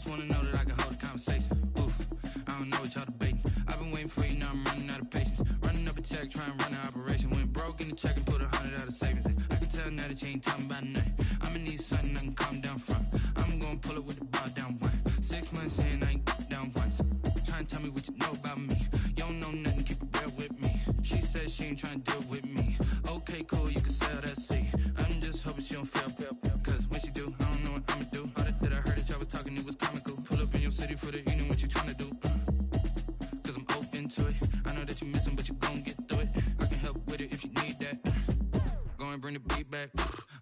just wanna know that I can hold a conversation. Ooh, I don't know what y'all debating. I've been waiting for you, now I'm running out of patience. Running up a check, trying to run an operation. Went broke in the check and put 100 out of savings in. I can tell now that you ain't talking about nothing. I'ma need something I can calm down from. I'm gonna pull it with the bar down one. 6 months in, I ain't down once. Trying to tell me what you know about me. You don't know nothing, keep it real with me. She says she ain't trying to deal with me. Okay, cool, you can sell that seat. I'm just hoping she don't fail. Cause when she do, I don't know what I'ma do. All that I heard that y'all was talking, it was comical. Pull up in your city for the evening, what you trying to do? Cause I'm open to it. I know that you missing, but you gon' get through it. I can help with it if you need that. Go and bring the beat back.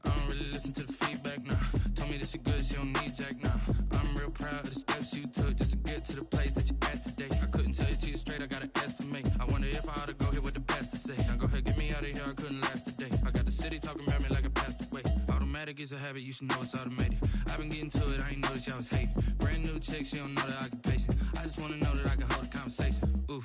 I don't really listen to the feedback, nah. Told me that she good, she don't need jack, nah. I'm real proud of the steps you took just to get to the place that you at today. I couldn't tell you to you straight, I gotta estimate. I wonder if I ought to go here with the best to say. Now go ahead, get me out of here, I couldn't last today. I got the city talking about me like I passed away. Automatic is a habit, you should know it's automated. I've been getting to it, I ain't noticed y'all was hating. Brand new chick, she don't know the occupation. I just wanna know that I can hold a conversation. Ooh,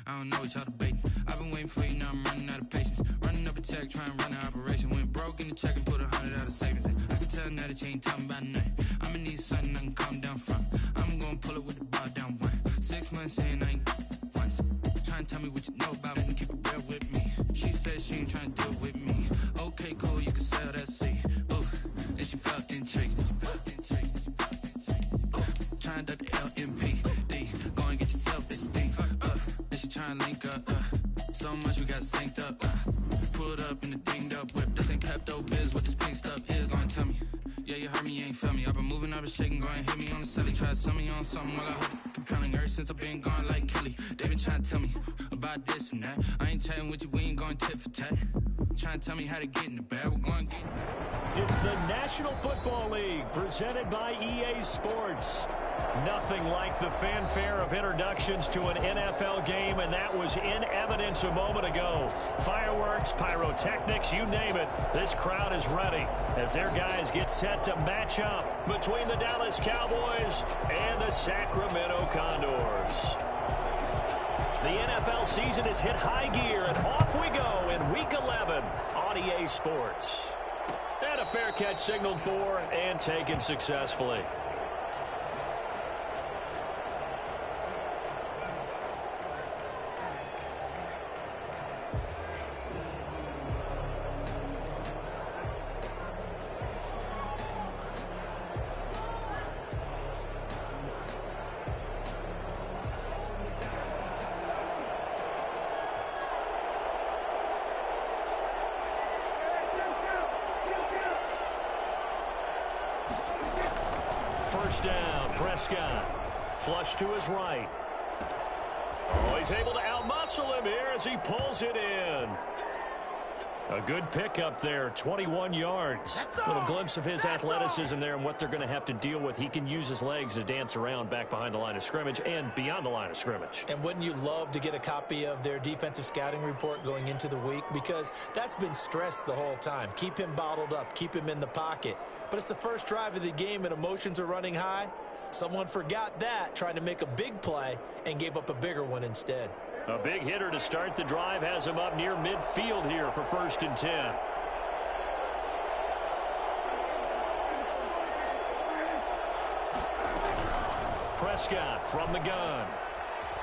I don't know what y'all debating. I've been waiting for you, now I'm running out of patience. Running up a check, trying to run an operation. Went broke in the check and put 100 out of savings in. I can tell now that you ain't talking about nothing. I'ma need something I can calm down from. I'm gonna pull it with the bar down one. 6 months in, I ain't once. Trying to tell me what you know about me and keep it real with me. She said she ain't trying to deal with me. Okay, cool, you can sell that seat. Ooh, and she felt intrigued. Trying to duck the LMP. Go and get yourself this thing. And she trying to link up. So much we got synced up. Pulled up in the dinged up whip. This ain't Pepto Biz, what this pink stuff is. Go and tell me. Yeah, you heard me, you ain't felt me. I've been moving, I've been shaking, go and hit me on the celly. Try to sell me on something while I hold it compelling. Ever since I've been gone like Kelly, they been trying to tell me about this and that. I ain't chatting with you, we ain't going tit for tat. Trying to tell me how to get in the bag, we're going to get in the bag. It's the National Football League presented by EA Sports. Nothing like the fanfare of introductions to an NFL game, and that was in evidence a moment ago. Fireworks, pyrotechnics, you name it. This crowd is ready as their guys get set to match up between the Dallas Cowboys and the Sacramento Condors. The NFL season has hit high gear, and off we go in Week 11 on EA Sports. And a fair catch signaled for and taken successfully. First down, Prescott. Flush to his right. Oh, he's able to outmuscle him here as he pulls it in. A good pickup there, 21 yards. A little glimpse of his athleticism there and what they're going to have to deal with. He can use his legs to dance around back behind the line of scrimmage and beyond the line of scrimmage. And wouldn't you love to get a copy of their defensive scouting report going into the week? Because that's been stressed the whole time. Keep him bottled up. Keep him in the pocket. But it's the first drive of the game and emotions are running high. Someone forgot that, trying to make a big play, and gave up a bigger one instead. A big hitter to start the drive has him up near midfield here for 1st and 10. Prescott from the gun.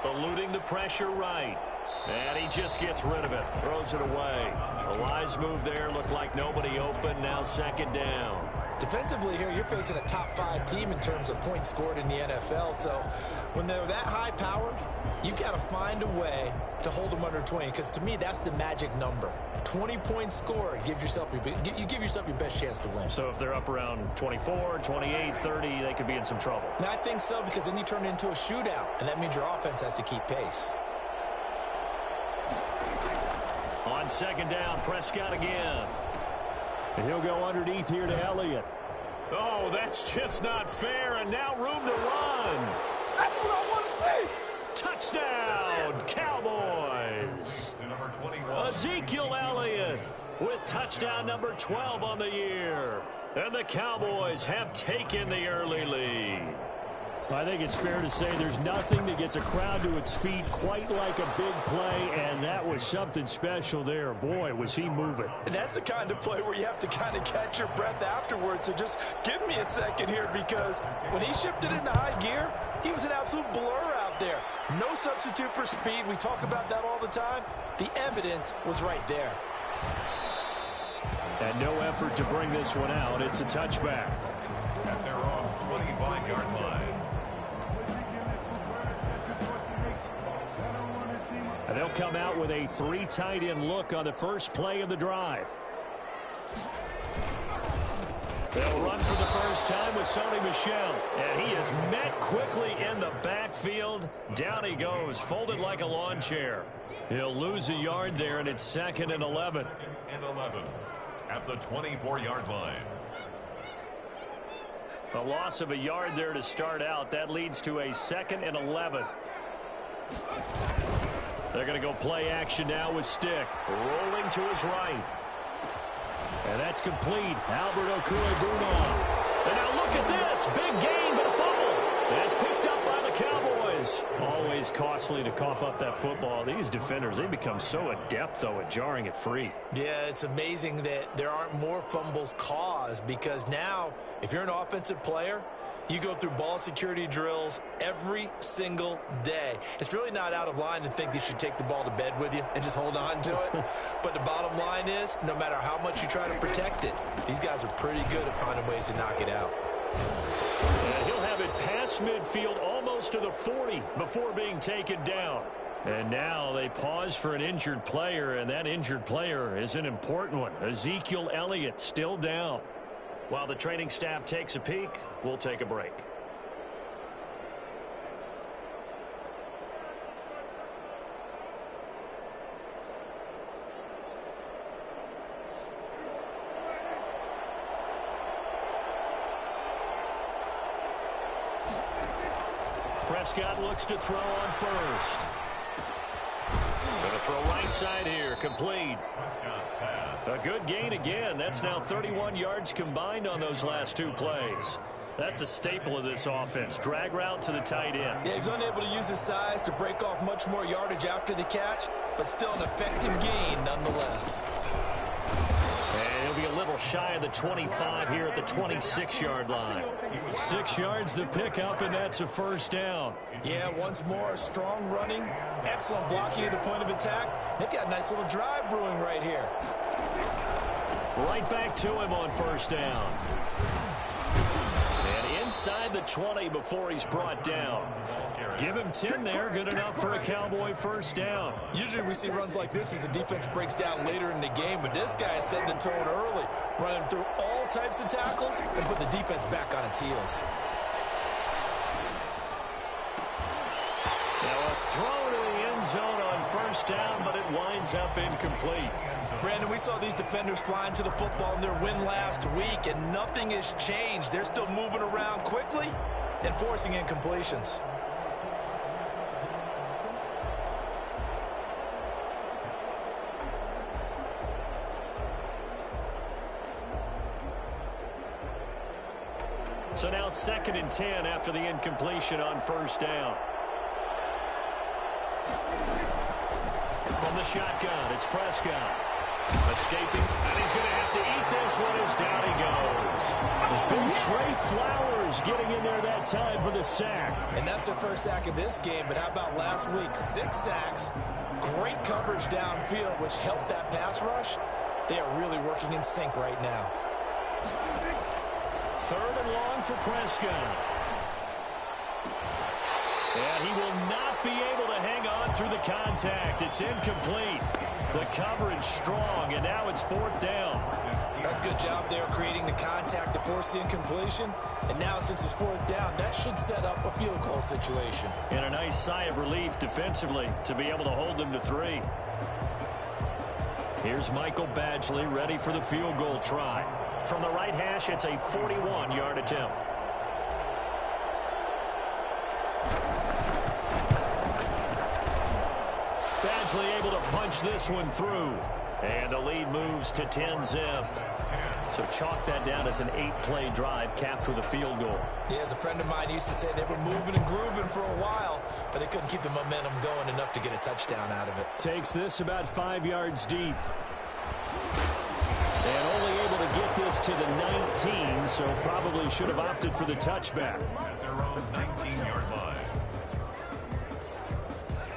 Eluding the pressure right. And he just gets rid of it. Throws it away. A wise move there. Looked like nobody open. Now 2nd down. Defensively here, you're facing a top 5 team in terms of points scored in the NFL. So when they're that high power, you got to find a way to hold them under 20. Because to me, that's the magic number. 20 points scored gives yourself you give yourself your best chance to win. So if they're up around 24, 28, 30, they could be in some trouble. I think so, because then you turn it into a shootout, and that means your offense has to keep pace. On 2nd down, Prescott again. And he'll go underneath here to Elliott. Oh, that's just not fair, and now room to run. That's what I want to see. Touchdown, Cowboys. Number 21. Ezekiel Elliott with touchdown number 12 on the year. And the Cowboys have taken the early lead. I think it's fair to say there's nothing that gets a crowd to its feet quite like a big play, and that was something special there. Boy, was he moving. And that's the kind of play where you have to kind of catch your breath afterwards. So just give me a second here, because when he shifted into high gear, he was an absolute blur out there. No substitute for speed. We talk about that all the time. The evidence was right there. And no effort to bring this one out. It's a touchback. At their own 25-yard line. And they'll come out with a 3 tight end look on the first play of the drive. They'll run for the first time with Sony Michel. And he is met quickly in the backfield. Down he goes, folded like a lawn chair. He'll lose a yard there, and it's 2nd and 11. 2nd and 11 at the 24-yard line. A loss of a yard there to start out. That leads to a 2nd and 11. They're going to go play action now with Stick. Rolling to his right. And that's complete. Albert Okwuegbunam. And now look at this. Big gain, but a fumble. And it's picked up by the Cowboys. Always costly to cough up that football. These defenders, they become so adept, though, at jarring it free. Yeah, it's amazing that there aren't more fumbles caused, because now, if you're an offensive player, you go through ball security drills every single day. It's really not out of line to think that you should take the ball to bed with you and just hold on to it. But the bottom line is, no matter how much you try to protect it, these guys are pretty good at finding ways to knock it out. And he'll have it past midfield almost to the 40 before being taken down. And now they pause for an injured player, and that injured player is an important one. Ezekiel Elliott still down. While the training staff takes a peek, we'll take a break. Prescott looks to throw on first. Going to throw right side here, complete. Prescott's pass. A good gain again. That's now 31 yards combined on those last 2 plays. That's a staple of this offense. Drag route to the tight end. Yeah, he was unable to use his size to break off much more yardage after the catch, but still an effective gain nonetheless. And he'll be a little shy of the 25 here at the 26-yard line. 6 yards the pickup, and that's a first down. Yeah, once more, strong running, excellent blocking at the point of attack. They've got a nice little drive brewing right here. Right back to him on first down. And inside the 20 before he's brought down. Give him 10 there, good enough for a Cowboy first down. Usually we see runs like this as the defense breaks down later in the game, but this guy is setting the tone early, running through all types of tackles and put the defense back on its heels. Now a throw to the end zone on first down, but it winds up incomplete. Brandon, we saw these defenders flying to the football in their win last week, and nothing has changed. They're still moving around quickly and forcing incompletions. So now 2nd and 10 after the incompletion on first down. From the shotgun, it's Prescott. Escaping, and he's going to have to eat this one as down he goes. It's been Trey Flowers getting in there that time for the sack. And that's their first sack of this game, but how about last week? 6 sacks, great coverage downfield, which helped that pass rush. They are really working in sync right now. 3rd and long for Prescott. And he will not be able to hang on through the contact. It's incomplete. The coverage strong, and now it's 4th down. That's a good job there creating the contact to force the incompletion. And now since it's 4th down, that should set up a field goal situation. And a nice sigh of relief defensively to be able to hold them to 3. Here's Michael Badgley ready for the field goal try. From the right hash, it's a 41-yard attempt. Badgley able to punch this one through. And the lead moves to 10-zip. So chalk that down as an 8-play drive capped with a field goal. Yeah, as a friend of mine used to say, they were moving and grooving for a while, but they couldn't keep the momentum going enough to get a touchdown out of it. Takes this about 5 yards deep. And only able to get this to the 19, so probably should have opted for the touchback. At their own 19-yard line.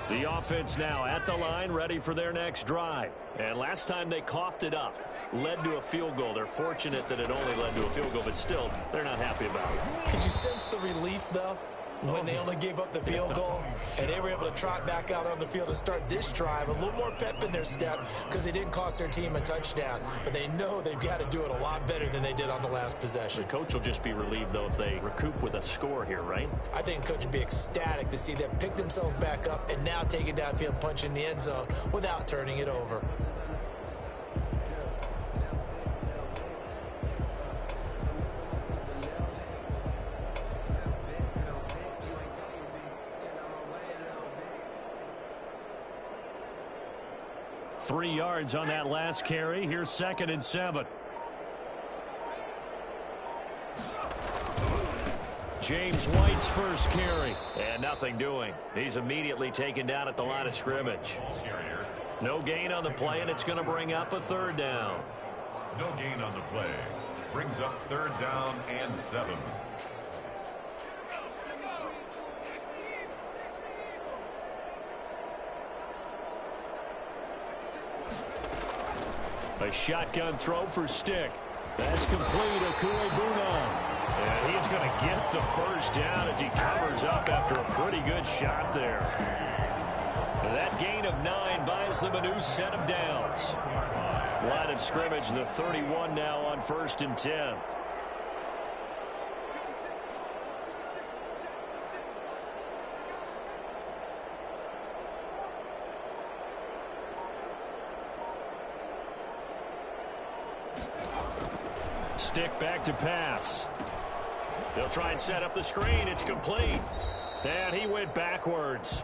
The offense now at the line, ready for their next drive. And last time they coughed it up, led to a field goal. They're fortunate that it only led to a field goal, but still, they're not happy about it. Could you sense the relief, though, when they only gave up the field goal and they were able to trot back out on the field and start this drive? A little more pep in their step because they didn't cost their team a touchdown, but they know they've got to do it a lot better than they did on the last possession. The coach will just be relieved, though, if they recoup with a score here, right? I think the coach would be ecstatic to see them pick themselves back up and now take it downfield and punch in the end zone without turning it over. Three yards on that last carry. Here's 2nd and 7. James White's first carry. And nothing doing. He's immediately taken down at the line of scrimmage. No gain on the play, and it's going to bring up a 3rd down. No gain on the play. Brings up 3rd down and 7. A shotgun throw for Stick. That's complete. Okuebuna. And he's going to get the first down as he covers up after a pretty good shot there. That gain of 9 buys them a new set of downs. Line of scrimmage, the 31 now on 1st and 10. Stick back to pass. They'll try and set up the screen. It's complete. And he went backwards.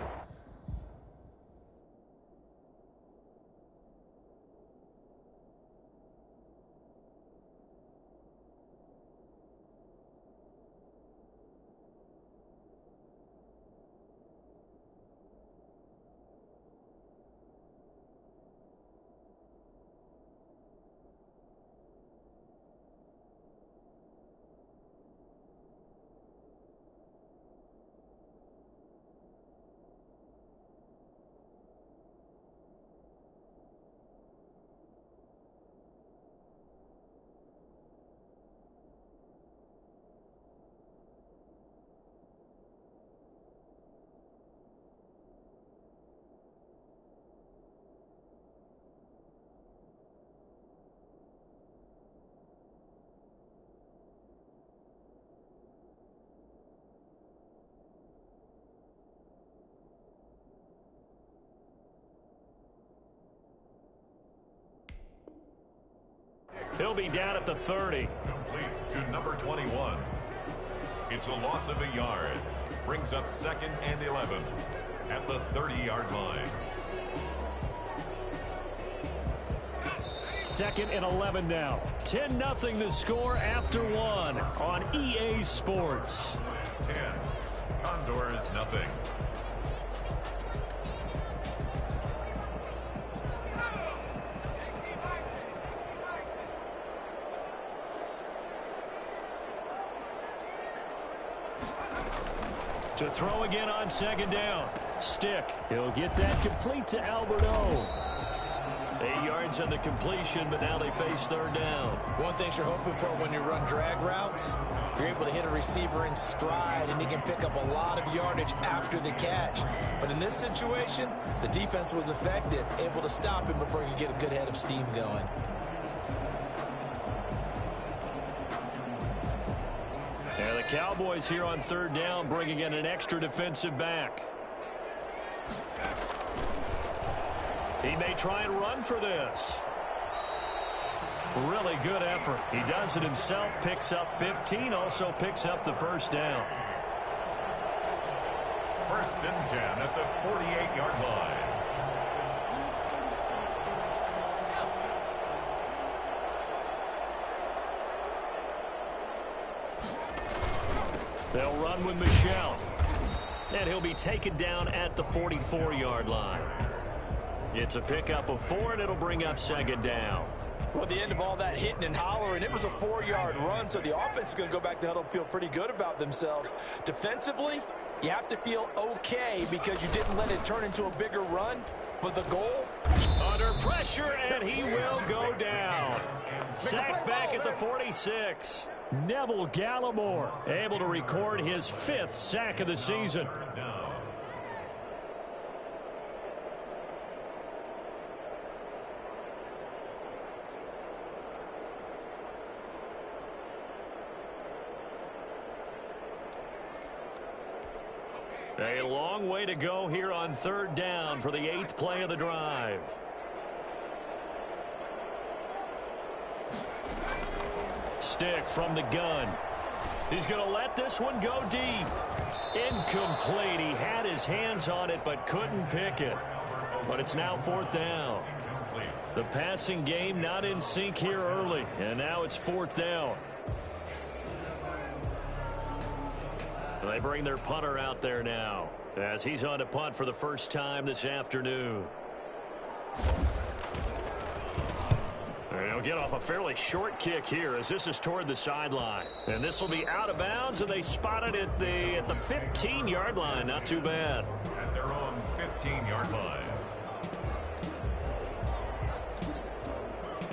He'll be down at the 30. Complete to number 21. It's a loss of a yard. Brings up 2nd and 11 at the 30-yard line. 2nd and 11 now. 10-0 the score after 1 on EA Sports. 10. Condors nothing. To throw again on 2nd down. Stick. He'll get that complete to Alberto. 8 yards on the completion, but now they face 3rd down. One thing you're hoping for when you run drag routes, you're able to hit a receiver in stride, and he can pick up a lot of yardage after the catch. But in this situation, the defense was effective, able to stop him before he could get a good head of steam going. Yeah, the Cowboys here on 3rd down, bringing in an extra defensive back. He may try and run for this. Really good effort. He does it himself, picks up 15, also picks up the 1st down. 1st and 10 at the 48-yard line. They'll run with Michelle. And he'll be taken down at the 44-yard line. It's a pickup of 4, and it'll bring up second down. Well, at the end of all that hitting and hollering, it was a 4-yard run, so the offense is going to go back to huddle and feel pretty good about themselves. Defensively, you have to feel okay because you didn't let it turn into a bigger run. But the goal? Under pressure, and he will go down. Sacked back at the 46. Neville Gallimore able to record his 5th sack of the season. A long way to go here on 3rd down for the 8th play of the drive. Stick from the gun. He's going to let this one go deep. Incomplete. He had his hands on it but couldn't pick it. But it's now 4th down. The passing game not in sync here early, and now it's 4th down. They bring their punter out there now as he's on to punt for the first time this afternoon. They'll get off a fairly short kick here as this is toward the sideline. And this will be out of bounds, and they spotted it at the 15-yard line. Not too bad. At their own 15-yard line.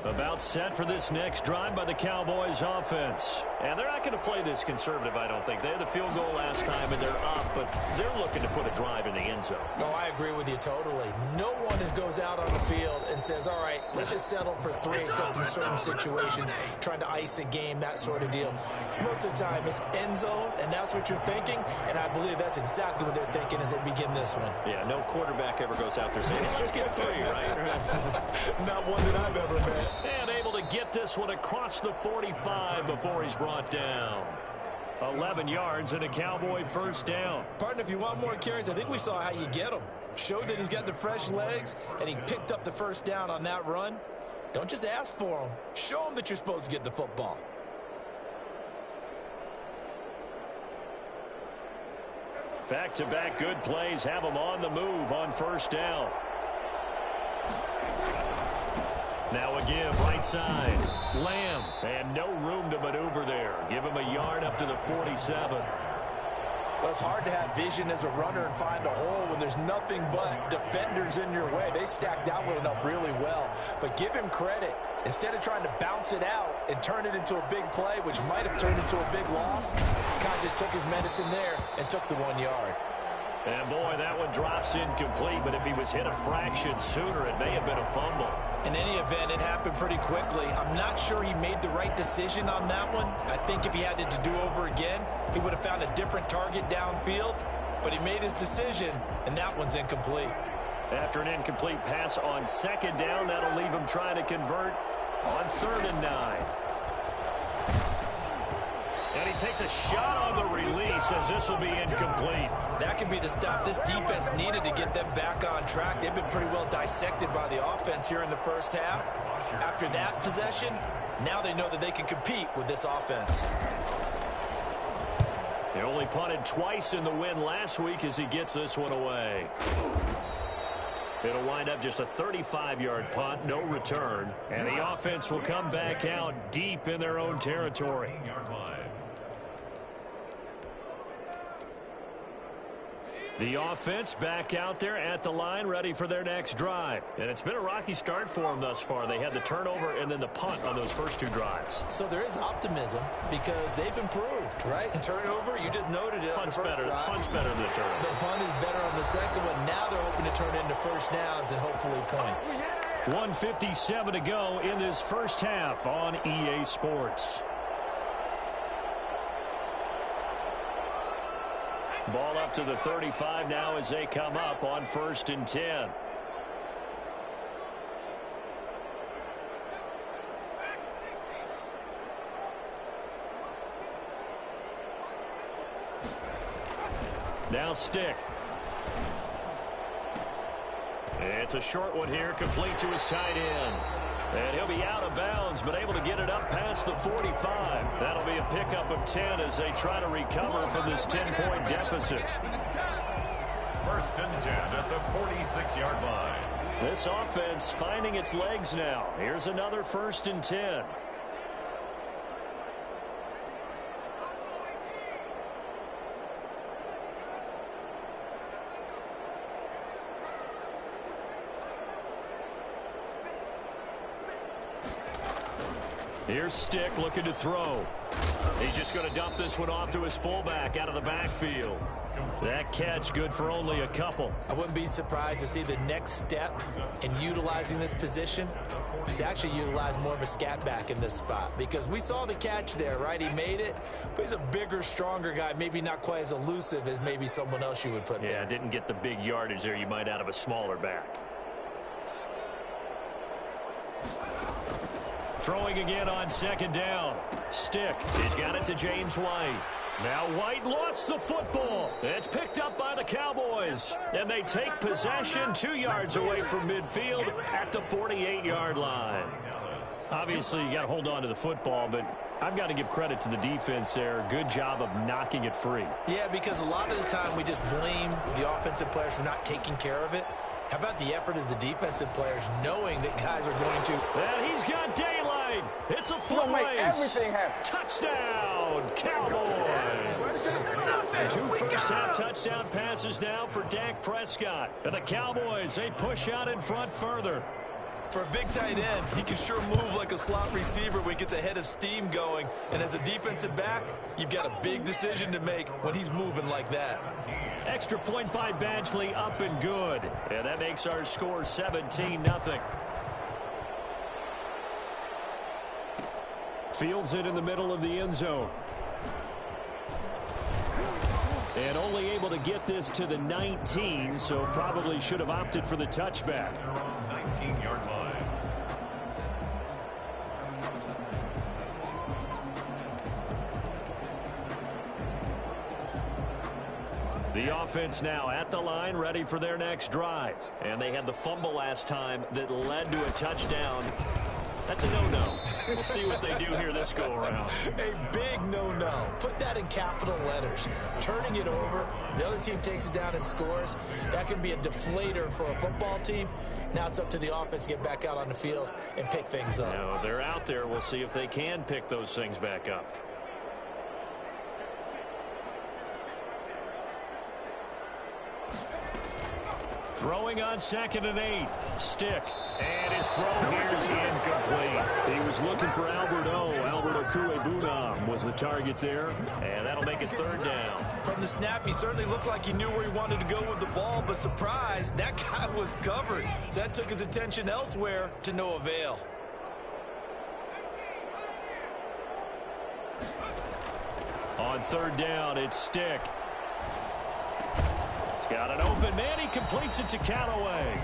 About set for this next drive by the Cowboys offense. And they're not going to play this conservative, I don't think. They had the field goal last time, and they're up, but they're looking to put a drive in the end zone. No, I agree with you totally. No one goes out on the field and says, all right, let's just settle for 3 except in certain situations, trying to ice a game, that sort of deal. Most of the time, it's end zone, and that's what you're thinking, and I believe that's exactly what they're thinking as they begin this one. Yeah, no quarterback ever goes out there saying, hey, let's get 3, right? Not one that I've ever met. And able to get this one across the 45 before he's brought down. 11 yards and a Cowboy first down. Partner, if you want more carries, I think we saw how you get them. Showed that he's got the fresh legs, and he picked up the first down on that run. Don't just ask for them. Show them that you're supposed to get the football. Back-to-back good plays have him on the move on first down. Now a give right side. Lamb, and no room to maneuver there. Give him a yard up to the 47. Well, it's hard to have vision as a runner and find a hole when there's nothing but defenders in your way. They stacked that one up really well. But give him credit. Instead of trying to bounce it out and turn it into a big play, which might have turned into a big loss, kind of just took his medicine there and took the 1 yard. And boy, that one drops incomplete, but if he was hit a fraction sooner, it may have been a fumble. In any event, it happened pretty quickly. I'm not sure he made the right decision on that one. I think if he had it to do over again, he would have found a different target downfield, but he made his decision, and that one's incomplete. After an incomplete pass on second down, that'll leave him trying to convert on 3rd and 9. And he takes a shot on the release as this will be incomplete. That could be the stop this defense needed to get them back on track. They've been pretty well dissected by the offense here in the first half. After that possession, now they know that they can compete with this offense. They only punted twice in the win last week as he gets this one away. It'll wind up just a 35-yard punt, no return. And the offense will come back out deep in their own territory. The offense back out there at the line, ready for their next drive. And it's been a rocky start for them thus far. They had the turnover and then the punt on those first 2 drives. So there is optimism because they've improved, right? Turnover, you just noted it. Punt's better than the turnover. The punt is better on the second one. Now they're hoping to turn into first downs and hopefully points. 1:57 to go in this first half on EA Sports. Ball up to the 35 now as they come up on 1st and 10. Now Stick. It's a short one here, complete to his tight end. And he'll be out of bounds, but able to get it up past the 45. That'll be a pickup of 10 as they try to recover from this 10-point deficit. First and 10 at the 46-yard line. This offense finding its legs now. Here's another first and 10. Here's Stick looking to throw. He's just going to dump this one off to his fullback out of the backfield. That catch good for only a couple. I wouldn't be surprised to see the next step in utilizing this position is to actually utilize more of a scat back in this spot, because we saw the catch there, right? He made it, but he's a bigger, stronger guy, maybe not quite as elusive as maybe someone else you would put there. Yeah, didn't get the big yardage there you might out of a smaller back. Throwing again on second down. Stick. He's got it to James White. Now White lost the football. It's picked up by the Cowboys. And they take possession 2 yards away from midfield at the 48-yard line. Obviously, you got to hold on to the football, but I've got to give credit to the defense there. Good job of knocking it free. Yeah, because a lot of the time we just blame the offensive players for not taking care of it. How about the effort of the defensive players knowing that guys are going to... And he's got daylight. It's a foot race. Everything happen. Touchdown, Cowboys. 2 first-half touchdown passes now for Dak Prescott. And the Cowboys, they push out in front further. For a big tight end, he can sure move like a slot receiver when he gets a head of steam going. And as a defensive back, you've got a big decision to make when he's moving like that. Extra point by Badgley, up and good. And that makes our score 17-0. Fields it in the middle of the end zone. And only able to get this to the 19, so probably should have opted for the touchback. 19-yard line. The offense now at the line, ready for their next drive. And they had the fumble last time that led to a touchdown. That's a no-no. We'll see what they do here this go-around. A big no-no. Put that in capital letters. Turning it over, the other team takes it down and scores. That can be a deflator for a football team. Now it's up to the offense to get back out on the field and pick things up. Now, they're out there. We'll see if they can pick those things back up. Throwing on 2nd and 8. Stick. And his throw here is incomplete. He was looking for Albert Okuebunam was the target there. And that'll make it 3rd down. From the snap, he certainly looked like he knew where he wanted to go with the ball, but surprise, that guy was covered. So that took his attention elsewhere to no avail. On 3rd down, it's Stick. He's got an open man. He completes it to Callaway.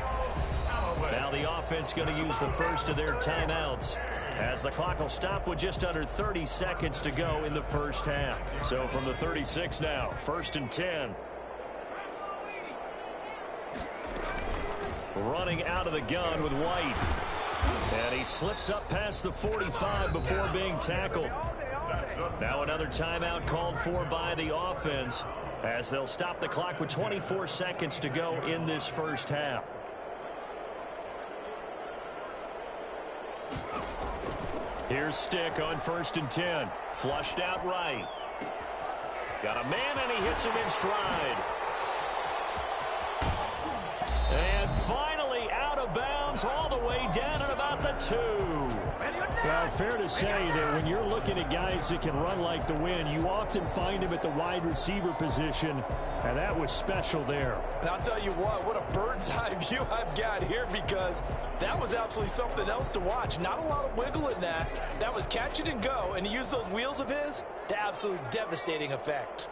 Now the offense going to use the first of their timeouts as the clock will stop with just under 30 seconds to go in the first half. So from the 36 now, 1st and 10. Running out of the gun with White. And he slips up past the 45 before being tackled. Now another timeout called for by the offense as they'll stop the clock with 24 seconds to go in this first half. Here's Stick on 1st and 10. Flushed out right. Got a man, and he hits him in stride. And finally out of bounds all the way down at about the 2. Well, fair to say that when you're looking at guys that can run like the wind, you often find him at the wide receiver position, and that was special there. And I'll tell you what a bird's eye view I've got here, because that was absolutely something else to watch. Not a lot of wiggle in that. That was catch it and go, and he used those wheels of his to absolutely devastating effect.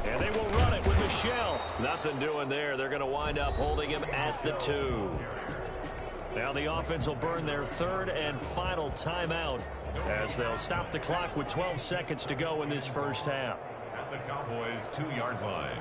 And they will run it with Michelle. Nothing doing there. They're going to wind up holding him at the 2. Now the offense will burn their 3rd and final timeout as they'll stop the clock with 12 seconds to go in this first half. at the Cowboys' 2-yard line.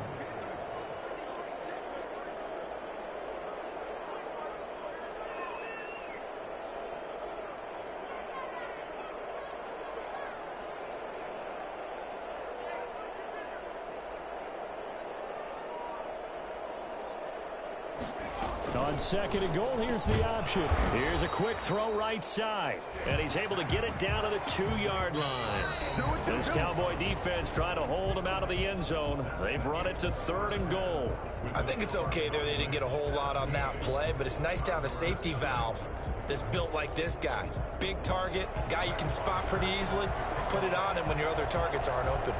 On second and goal, here's the option. Here's a quick throw right side. And he's able to get it down to the 2-yard line. This Cowboy defense trying to hold him out of the end zone. They've run it to 3rd and goal. I think it's okay there. They didn't get a whole lot on that play, but it's nice to have a safety valve that's built like this guy. Big target, guy you can spot pretty easily. Put it on him when your other targets aren't open.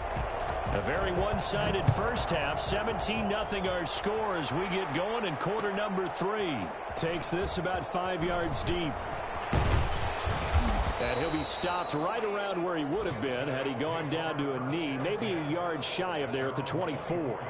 A very one-sided first half. 17-0 our score as we get going in quarter number 3. Takes this about 5 yards deep. And he'll be stopped right around where he would have been had he gone down to a knee, maybe a yard shy of there at the 24.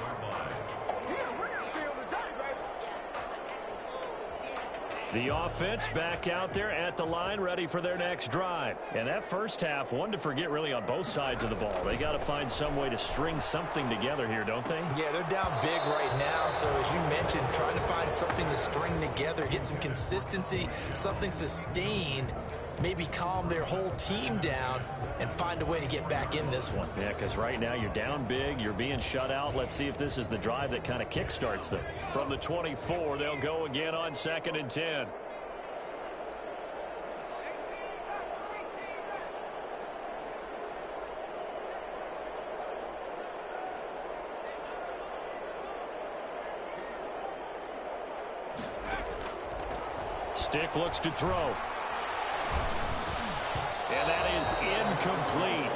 The offense back out there at the line, ready for their next drive. And that first half, one to forget really on both sides of the ball. They got to find some way to string something together here, don't they? Yeah, they're down big right now. So as you mentioned, trying to find something to string together, get some consistency, something sustained, maybe calm their whole team down and find a way to get back in this one. Yeah, because right now you're down big, you're being shut out. Let's see if this is the drive that kind of kickstarts them. From the 24, they'll go again on 2nd and 10. Stick looks to throw. And that is incomplete.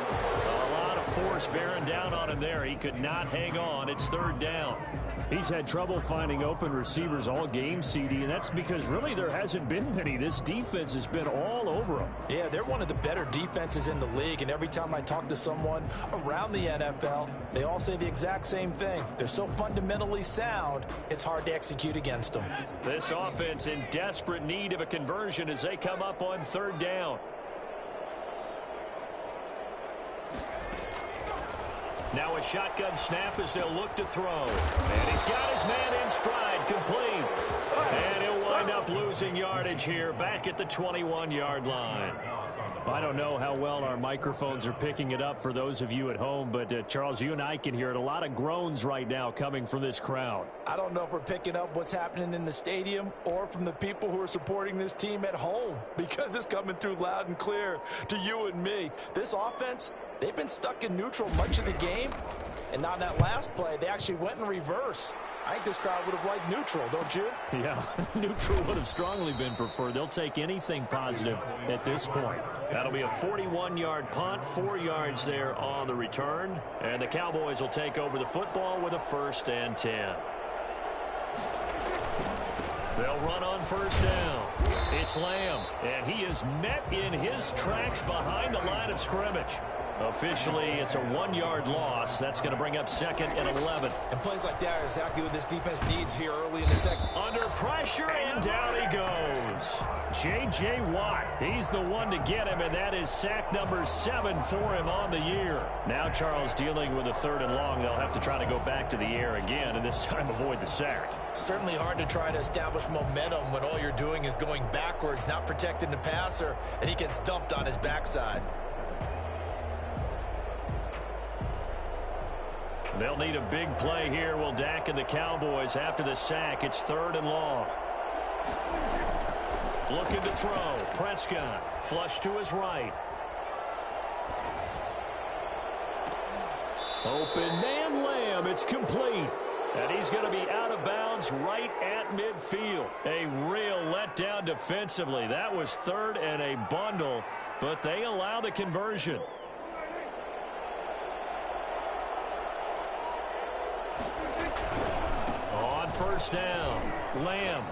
A lot of force bearing down on him there. He could not hang on. It's 3rd down. He's had trouble finding open receivers all game, CD, and that's because really there hasn't been many. This defense has been all over him. Yeah, they're one of the better defenses in the league, and every time I talk to someone around the NFL, they all say the exact same thing. They're so fundamentally sound, it's hard to execute against them. This offense in desperate need of a conversion as they come up on 3rd down. Now a shotgun snap as they'll look to throw. And he's got his man in stride, complete. And he'll wind up losing yardage here back at the 21-yard line. I don't know how well our microphones are picking it up for those of you at home, but Charles, you and I can hear it. A lot of groans right now coming from this crowd. I don't know if we're picking up what's happening in the stadium or from the people who are supporting this team at home, because it's coming through loud and clear to you and me. This offense, they've been stuck in neutral much of the game, and on that last play, they actually went in reverse. I think this crowd would have liked neutral, don't you? Yeah, neutral would have strongly been preferred. They'll take anything positive at this point. That'll be a 41-yard punt, 4 yards there on the return. And the Cowboys will take over the football with a 1st and 10. They'll run on 1st down. It's Lamb, and he is met in his tracks behind the line of scrimmage. Officially, it's a 1-yard loss. That's going to bring up 2nd and 11. And plays like that are exactly what this defense needs here early in the second. Under pressure, and down he goes. J.J. Watt, he's the one to get him, and that is sack number 7 for him on the year. Now Charles dealing with a 3rd and long. They'll have to try to go back to the air again, and this time avoid the sack. Certainly hard to try to establish momentum when all you're doing is going backwards, not protecting the passer, and he gets dumped on his backside. They'll need a big play here. Will Dak and the Cowboys after the sack. It's 3rd and long. Looking to throw. Prescott. Flush to his right. Open man Lamb. It's complete. And he's going to be out of bounds right at midfield. A real letdown defensively. That was 3rd and a bundle, but they allow the conversion. On 1st down, Lamb.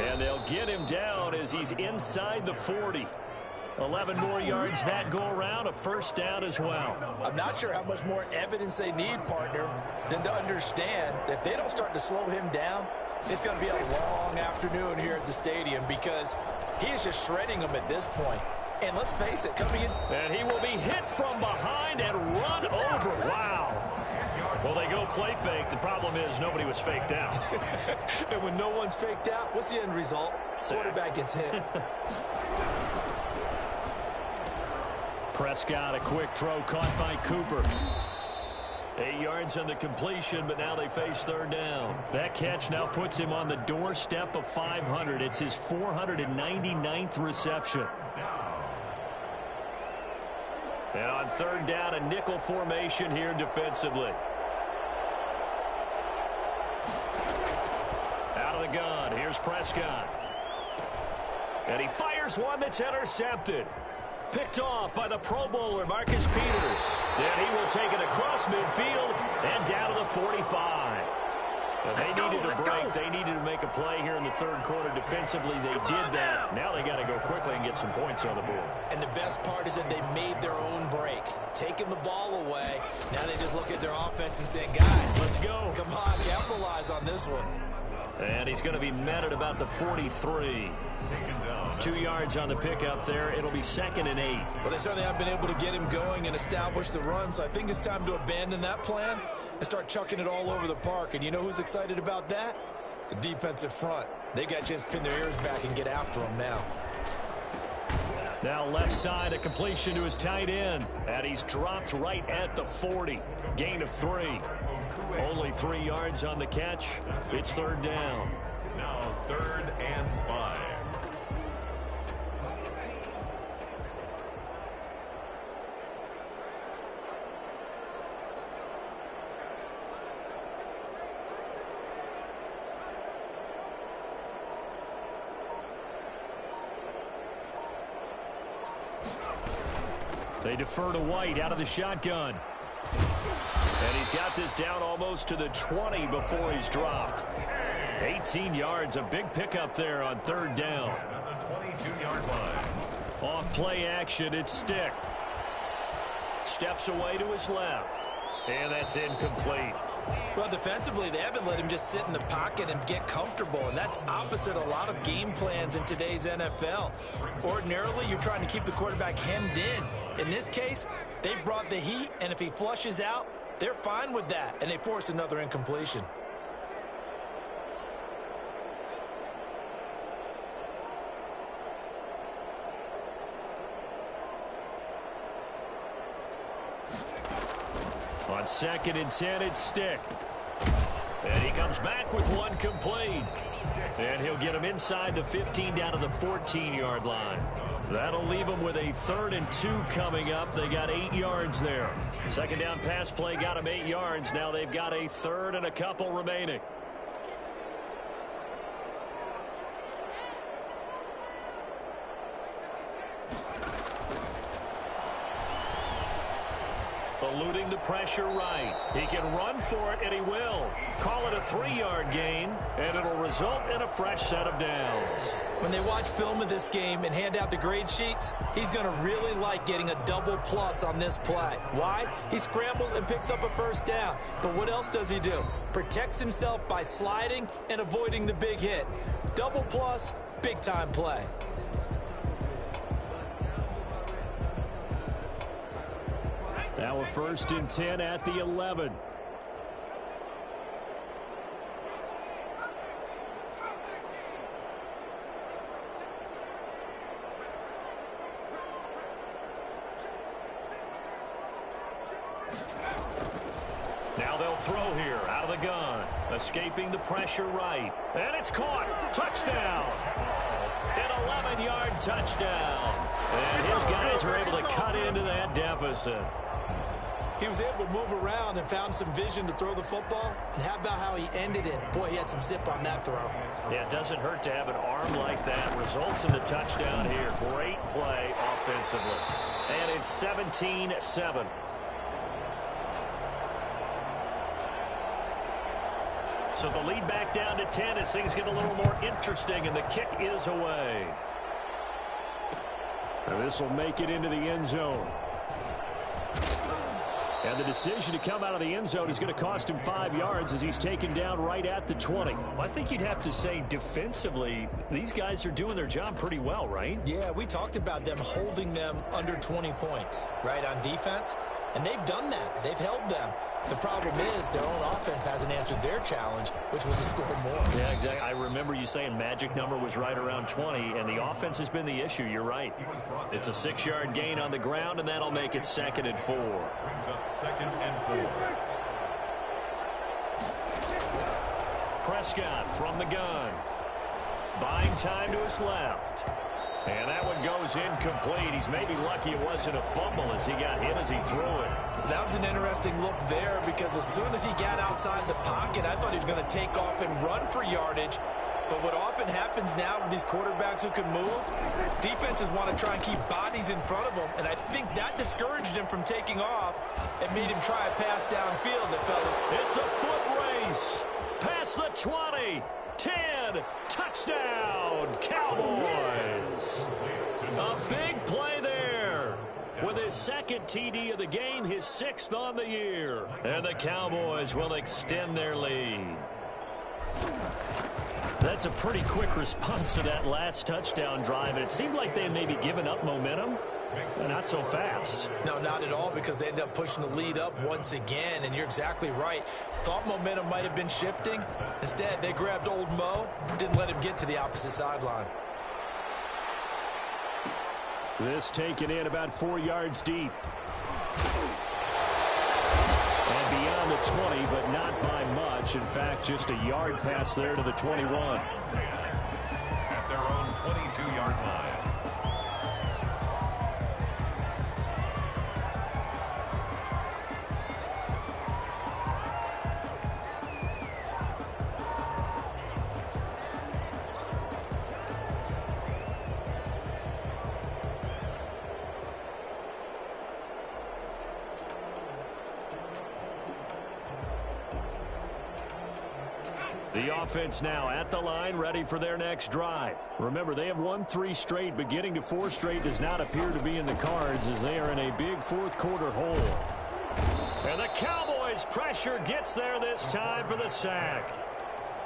And they'll get him down as he's inside the 40. 11 more yards that go around, a 1st down as well. I'm not sure how much more evidence they need, partner, than to understand that if they don't start to slow him down, it's going to be a long afternoon here at the stadium, because he is just shredding them at this point. And let's face it, coming in. And he will be hit from behind and run over. Wow. Well, they go play fake. The problem is nobody was faked out. And when no one's faked out, what's the end result? Quarterback gets hit. Prescott, a quick throw caught by Cooper. 8 yards on the completion, but now they face third down. That catch now puts him on the doorstep of 500. It's his 499th reception. And on third down, a nickel formation here defensively. Out of the gun, here's Prescott. And he fires one that's intercepted. Picked off by the Pro Bowler, Marcus Peters. And he will take it across midfield and down to the 45. Well, they needed a break. They needed to make a play here in the third quarter defensively. They did that. Now they got to go quickly and get some points on the board. And the best part is that they made their own break. Taking the ball away. Now they just look at their offense and say, guys, let's go. Come on, capitalize on this one. And he's going to be met at about the 43. 2 yards on the pickup there. It'll be 2nd and 8. Well, they certainly haven't been able to get him going and establish the run, so I think it's time to abandon that plan and start chucking it all over the park. And you know who's excited about that? The defensive front. They got a chance to pin their ears back and get after him now. Now left side, a completion to his tight end. And he's dropped right at the 40. Gain of 3. Only 3 yards on the catch. It's third down. Now 3rd and 5. They defer to White out of the shotgun. And he's got this down almost to the 20 before he's dropped. 18 yards, a big pickup there on third down. At the 22-yard line. Off play action, it's Stick. Steps away to his left. And that's incomplete. Well, defensively, they haven't let him just sit in the pocket and get comfortable, and that's opposite a lot of game plans in today's NFL. Ordinarily, you're trying to keep the quarterback hemmed in. In this case, they brought the heat, and if he flushes out, they're fine with that, and they force another incompletion. On 2nd and 10, it's Stick. And he comes back with one complete. And he'll get him inside the 15 down to the 14-yard line. That'll leave them with a 3rd and 2 coming up. They got 8 yards there. Second down pass play got them 8 yards. Now they've got a 3rd and a couple remaining. Eluding the pressure right. He can run for it, and he will. Call it a 3-yard gain, and it'll result in a fresh set of downs. When they watch film of this game and hand out the grade sheets, he's going to really like getting a double plus on this play. Why? He scrambles and picks up a first down. But what else does he do? Protects himself by sliding and avoiding the big hit. Double plus, big-time play. Now a 1st and 10 at the 11. Now they'll throw here out of the gun. Escaping the pressure right. And it's caught. Touchdown. An 11-yard touchdown. And his guys are able to cut into that deficit. He was able to move around and found some vision to throw the football. And how about how he ended it? Boy, he had some zip on that throw. Yeah, it doesn't hurt to have an arm like that. Results in the touchdown here. Great play offensively. And it's 17-7. So the lead back down to 10 as things get a little more interesting, and the kick is away. And this will make it into the end zone. And the decision to come out of the end zone is going to cost him 5 yards as he's taken down right at the 20. Well, I think you'd have to say defensively, these guys are doing their job pretty well, right? Yeah, we talked about them holding them under 20 points, right, on defense. And they've done that. They've held them. The problem is their own offense hasn't answered their challenge, which was to score more. Yeah, exactly. I remember you saying magic number was right around 20, and the offense has been the issue. You're right. It's a 6-yard gain on the ground, and that'll make it 2nd and 4. Brings up 2nd and 4. Prescott from the gun. Buying time to his left. And that one goes incomplete. He's maybe lucky it wasn't a fumble as he got hit as he threw it. That was an interesting look there because as soon as he got outside the pocket, I thought he was going to take off and run for yardage. But what often happens now with these quarterbacks who can move, defenses want to try and keep bodies in front of them. And I think that discouraged him from taking off and made him try a pass downfield that fell. It's a foot race. Past the 20. 10, touchdown, Cowboys. A big play there. With his 2nd TD of the game, his 6th on the year. And the Cowboys will extend their lead. That's a pretty quick response to that last touchdown drive. And it seemed like they had maybe given up momentum. Not so fast. No, not at all, because they end up pushing the lead up once again, and you're exactly right. Thought momentum might have been shifting. Instead, they grabbed old Mo, didn't let him get to the opposite sideline. This taken in about 4 yards deep. And beyond the 20, but not by much. In fact, just a yard pass there to the 21. At their own 22-yard line. The offense now at the line, ready for their next drive. Remember, they have won 3 straight, but getting to 4 straight does not appear to be in the cards as they are in a big 4th quarter hole. And the Cowboys' pressure gets there this time for the sack.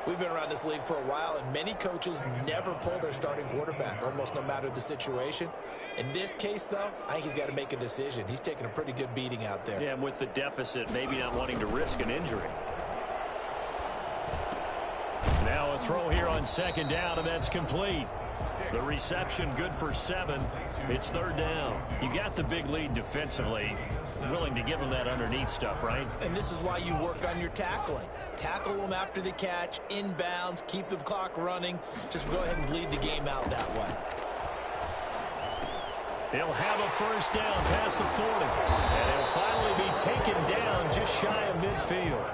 We've been around this league for a while, and many coaches never pull their starting quarterback, almost no matter the situation. In this case, though, I think he's got to make a decision. He's taking a pretty good beating out there. Yeah, and with the deficit, maybe not wanting to risk an injury. Now a throw here on 2nd down, and that's complete. The reception good for 7. It's 3rd down. You got the big lead defensively. Willing to give them that underneath stuff, right? And this is why you work on your tackling. Tackle them after the catch, inbounds, keep the clock running. Just go ahead and bleed the game out that way. He'll have a 1st down past the 40. And he'll finally be taken down just shy of midfield.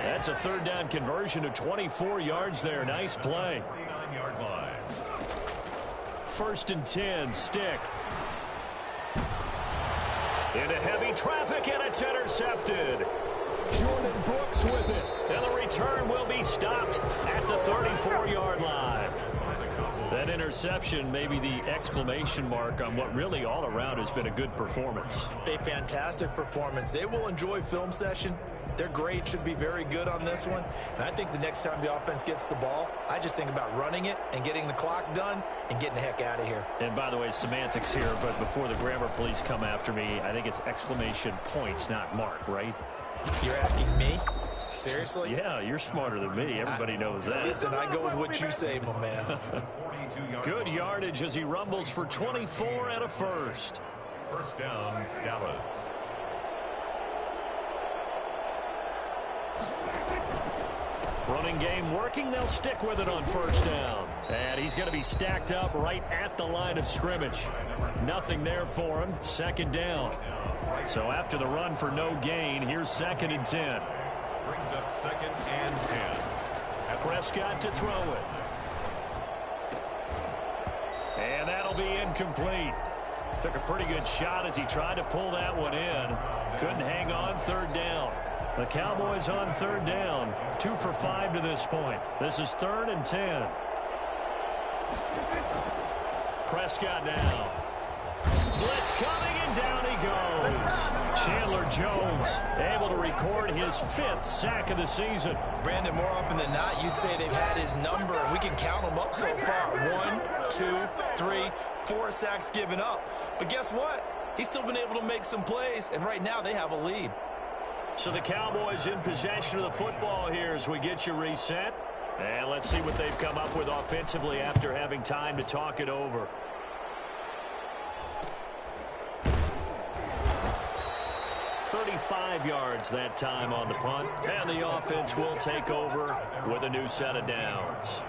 That's a 3rd down conversion of 24 yards there. Nice play. 29-yard line. 1st and 10, stick. Into heavy traffic, and it's intercepted. Jordan Brooks with it. And the return will be stopped at the 34-yard line. That interception may be the exclamation mark on what really all around has been a good performance. A fantastic performance. They will enjoy film session. Their grade should be very good on this one. And I think the next time the offense gets the ball, I just think about running it and getting the clock done and getting the heck out of here. And by the way, semantics here, but before the grammar police come after me, I think it's exclamation points, not mark, right? You're asking me? Seriously? Yeah, you're smarter than me. Everybody knows that. Listen, I go with what you say, my man. Good yardage as he rumbles for 24 and a 1st. 1st down, Dallas. Running game working. They'll stick with it on 1st down. And he's going to be stacked up right at the line of scrimmage. Nothing there for him. 2nd down. So after the run for no gain, here's 2nd and 10. Brings up 2nd and 10. Prescott to throw it. And that'll be incomplete. Took a pretty good shot as he tried to pull that one in. Couldn't hang on. 3rd down. The Cowboys on 3rd down. 2 for 5 to this point. This is 3rd and 10. Prescott now. Blitz coming, and down he goes. goes. Chandler Jones able to record his 5th sack of the season. Brandon, more often than not, you'd say they've had his number, and we can count them up so far. 1, 2, 3, 4 sacks given up. But guess what? He's still been able to make some plays, and right now they have a lead. So the Cowboys in possession of the football here as we get you reset. And let's see what they've come up with offensively after having time to talk it over. "35 yards that time on the punt. And the offense will take over with a new set of downs.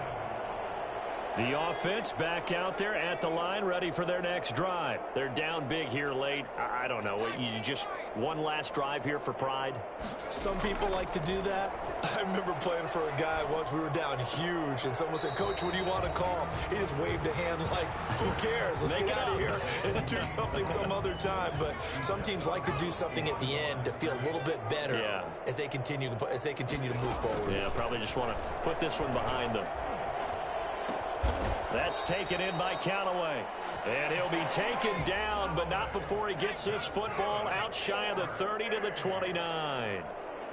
The offense back out there at the line, ready for their next drive. They're down big here late. I don't know. You just one last drive here for pride? Some people like to do that. I remember playing for a guy once. We were down huge, and someone said, "Coach, what do you want to call?" He just waved a hand like, who cares? Let's get out of here and do something some other time. But some teams like to do something at the end to feel a little bit better as they continue to move forward. Yeah, probably just want to put this one behind them. That's taken in by Callaway. And he'll be taken down, but not before he gets this football out shy of the 30 to the 29.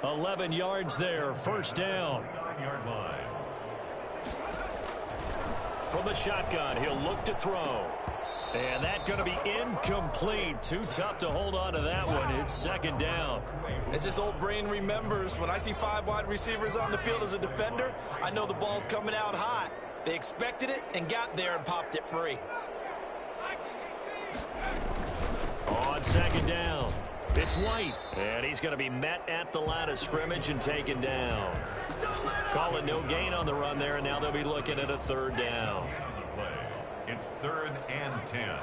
11 yards there, first down. 9-yard line. From the shotgun, he'll look to throw. And that's going to be incomplete. Too tough to hold on to that one. It's second down. As this old brain remembers, when I see 5 wide receivers on the field as a defender, I know the ball's coming out hot. They expected it and got there and popped it free. On second down, it's White. And he's going to be met at the line of scrimmage and taken down. Call it no gain on the run there, and now they'll be looking at a third down. It's 3rd and 10.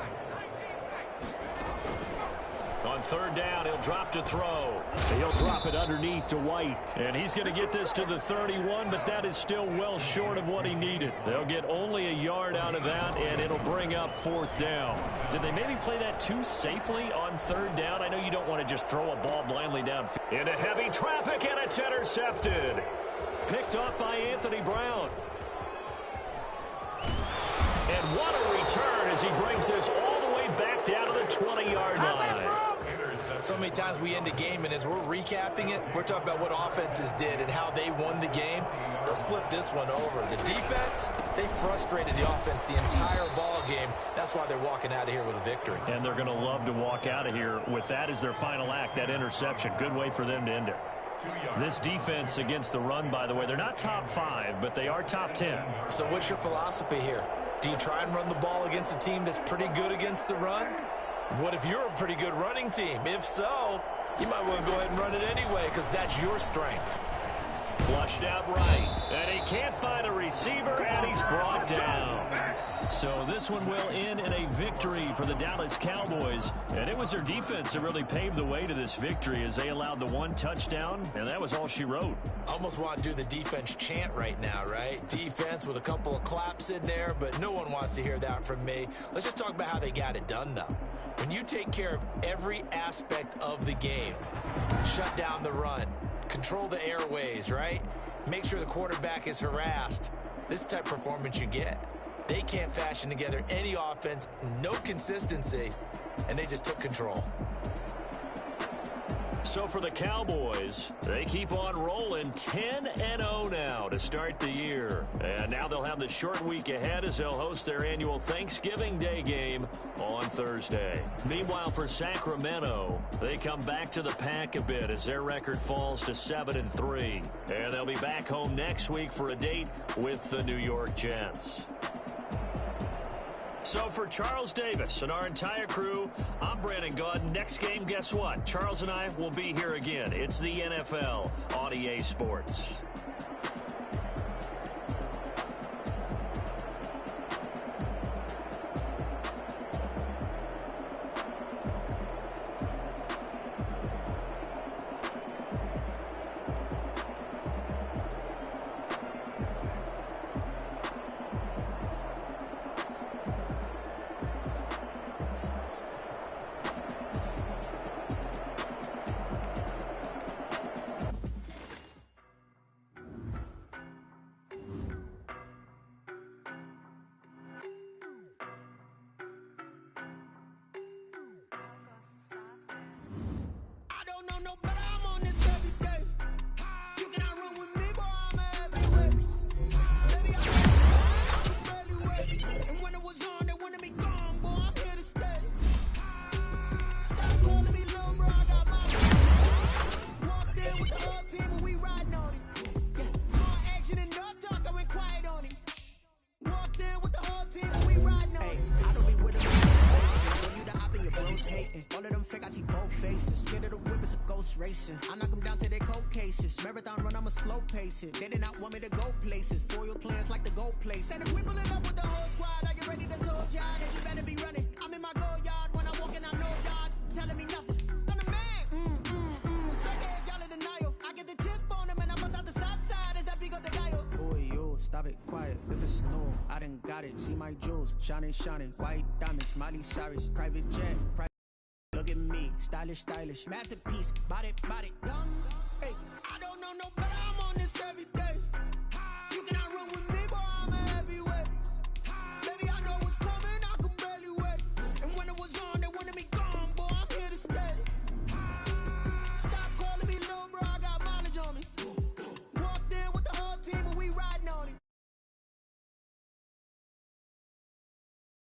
On third down, he'll drop to throw. He'll drop it underneath to White. And he's going to get this to the 31, but that is still well short of what he needed. They'll get only a yard out of that, and it'll bring up fourth down. Did they maybe play that too safely on third down? I know you don't want to just throw a ball blindly downfield. Into heavy traffic, and it's intercepted. Picked off by Anthony Brown. And what a return as he brings this all the way back down to the 20-yard line. So many times we end a game, and as we're recapping it, we're talking about what offenses did and how they won the game. Let's flip this one over. The defense, they frustrated the offense the entire ball game. That's why they're walking out of here with a victory. And they're going to love to walk out of here with that as their final act, that interception. Good way for them to end it. This defense against the run, by the way, they're not top 5, but they are top 10. So what's your philosophy here? Do you try and run the ball against a team that's pretty good against the run? What if you're a pretty good running team? If so, you might want to go ahead and run it anyway because that's your strength. Flushed out right, and he can't find a receiver, and he's brought down. So this one will end in a victory for the Dallas Cowboys, and it was their defense that really paved the way to this victory as they allowed the 1 touchdown, and that was all she wrote. Almost want to do the defense chant right now, right? Defense with a couple of claps in there, but no one wants to hear that from me. Let's just talk about how they got it done, though. When you take care of every aspect of the game, shut down the run, control the airways, right? Make sure the quarterback is harassed. This type of performance you get. They can't fashion together any offense, no consistency, and they just took control. So for the Cowboys, they keep on rolling 10-0 now to start the year. And now they'll have the short week ahead as they'll host their annual Thanksgiving Day game on Thursday. Meanwhile, for Sacramento, they come back to the pack a bit as their record falls to 7-3. And they'll be back home next week for a date with the New York Jets. So for Charles Davis and our entire crew, I'm Brandon Gaudin. Next game, guess what? Charles and I will be here again. It's the NFL on EA Sports. ghost racing. I knock them down to their cold cases. Marathon run, I'ma slow pace it. They did not want me to go places. Foil plans like the gold place. And if we pulling up with the whole squad, are you ready to told y'all that you better be running? I'm in my go yard when I walk in, I know y'all telling me nothing. I'm the man. So yeah, y'all in denial. I get the chip on them and I bust out the south side. Is that big of the guy? Boy, yo, stop it, quiet. If it's snow, I done got it. See my jewels, shining, shining. White diamonds, Miley Cyrus, private jet. Look at me, stylish, stylish. Masterpiece, body, young. Hey, I don't know nobody.